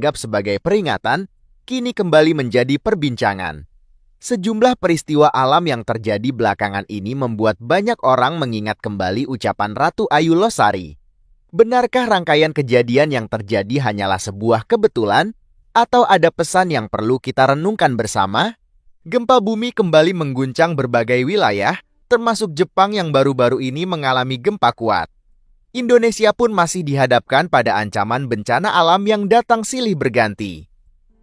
dianggap sebagai peringatan, kini kembali menjadi perbincangan. Sejumlah peristiwa alam yang terjadi belakangan ini membuat banyak orang mengingat kembali ucapan Ratu Ayu Losari. Benarkah rangkaian kejadian yang terjadi hanyalah sebuah kebetulan, atau ada pesan yang perlu kita renungkan bersama? Gempa bumi kembali mengguncang berbagai wilayah, termasuk Jepang yang baru-baru ini mengalami gempa kuat. Indonesia pun masih dihadapkan pada ancaman bencana alam yang datang silih berganti.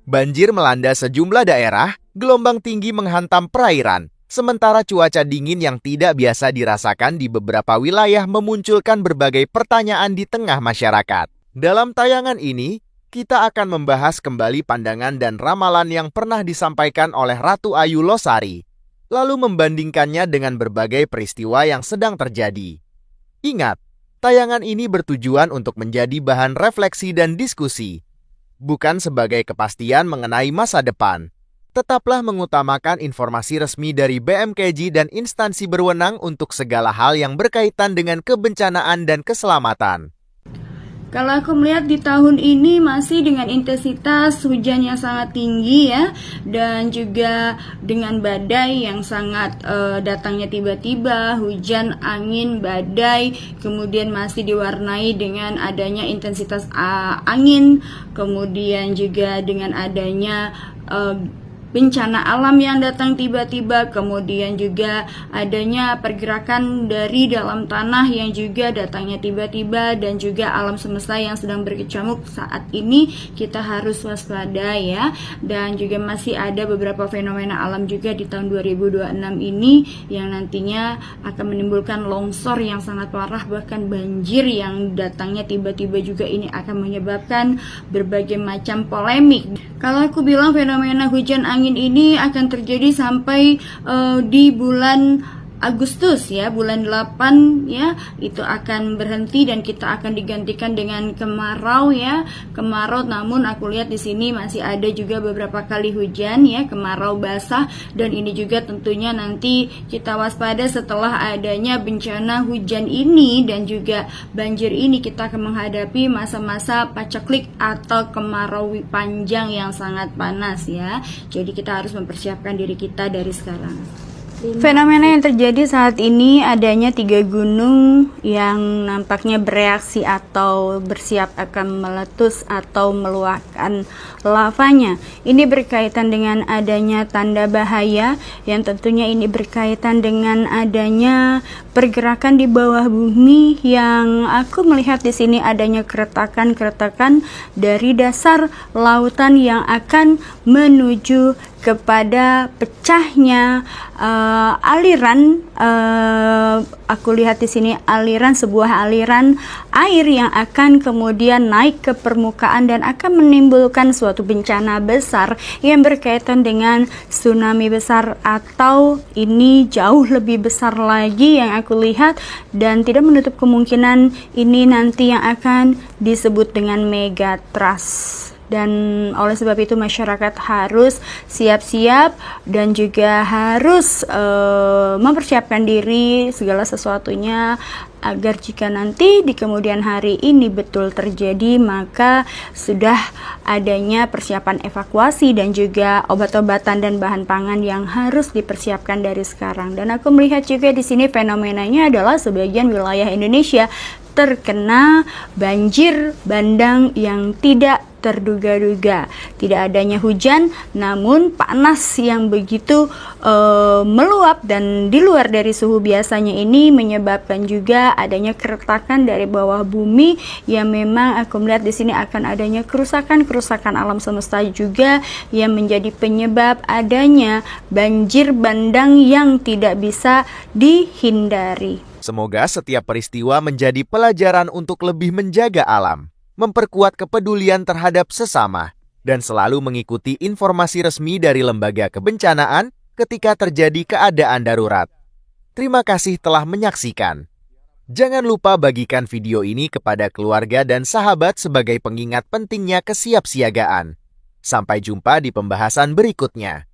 Banjir melanda sejumlah daerah, gelombang tinggi menghantam perairan, sementara cuaca dingin yang tidak biasa dirasakan di beberapa wilayah memunculkan berbagai pertanyaan di tengah masyarakat. Dalam tayangan ini, kita akan membahas kembali pandangan dan ramalan yang pernah disampaikan oleh Ratu Ayu Losari, lalu membandingkannya dengan berbagai peristiwa yang sedang terjadi. Ingat, tayangan ini bertujuan untuk menjadi bahan refleksi dan diskusi, bukan sebagai kepastian mengenai masa depan. Tetaplah mengutamakan informasi resmi dari BMKG dan instansi berwenang untuk segala hal yang berkaitan dengan kebencanaan dan keselamatan. Kalau aku melihat di tahun ini masih dengan intensitas hujan yang sangat tinggi ya, dan juga dengan badai yang sangat datangnya tiba-tiba, hujan, angin, badai, kemudian masih diwarnai dengan adanya intensitas angin, kemudian juga dengan adanya bencana alam yang datang tiba-tiba, kemudian juga adanya pergerakan dari dalam tanah yang juga datangnya tiba-tiba, dan juga alam semesta yang sedang berkecamuk saat ini kita harus waspada ya. Dan juga masih ada beberapa fenomena alam juga di tahun 2026 ini yang nantinya akan menimbulkan longsor yang sangat parah, bahkan banjir yang datangnya tiba-tiba juga ini akan menyebabkan berbagai macam polemik. Kalau aku bilang fenomena hujan angin ini akan terjadi sampai di bulan Agustus ya, bulan 8 ya, itu akan berhenti dan kita akan digantikan dengan kemarau ya. Kemarau, namun aku lihat di sini masih ada juga beberapa kali hujan ya, kemarau basah, dan ini juga tentunya nanti kita waspada setelah adanya bencana hujan ini dan juga banjir ini, kita akan menghadapi masa-masa paceklik atau kemarau panjang yang sangat panas ya. Jadi kita harus mempersiapkan diri kita dari sekarang. Fenomena yang terjadi saat ini adanya 3 gunung yang nampaknya bereaksi atau bersiap akan meletus atau meluapkan lavanya. Ini berkaitan dengan adanya tanda bahaya yang tentunya ini berkaitan dengan adanya pergerakan di bawah bumi yang aku melihat di sini adanya keretakan-keretakan dari dasar lautan yang akan menuju kepada pecahnya aliran, aku lihat di sini sebuah aliran air yang akan kemudian naik ke permukaan dan akan menimbulkan suatu bencana besar yang berkaitan dengan tsunami besar, atau ini jauh lebih besar lagi yang aku lihat, dan tidak menutup kemungkinan ini nanti yang akan disebut dengan megatrust. Dan oleh sebab itu masyarakat harus siap-siap dan juga harus mempersiapkan diri segala sesuatunya agar jika nanti di kemudian hari ini betul terjadi, maka sudah adanya persiapan evakuasi dan juga obat-obatan dan bahan pangan yang harus dipersiapkan dari sekarang. Dan aku melihat juga di sini fenomenanya adalah sebagian wilayah Indonesia terkena banjir bandang yang tidak terduga-duga. Tidak adanya hujan, namun panas yang begitu meluap dan di luar dari suhu biasanya ini menyebabkan juga adanya keretakan dari bawah bumi yang memang aku melihat di sini akan adanya kerusakan alam semesta juga yang menjadi penyebab adanya banjir bandang yang tidak bisa dihindari. Semoga setiap peristiwa menjadi pelajaran untuk lebih menjaga alam, memperkuat kepedulian terhadap sesama, dan selalu mengikuti informasi resmi dari lembaga kebencanaan ketika terjadi keadaan darurat. Terima kasih telah menyaksikan. Jangan lupa bagikan video ini kepada keluarga dan sahabat sebagai pengingat pentingnya kesiapsiagaan. Sampai jumpa di pembahasan berikutnya.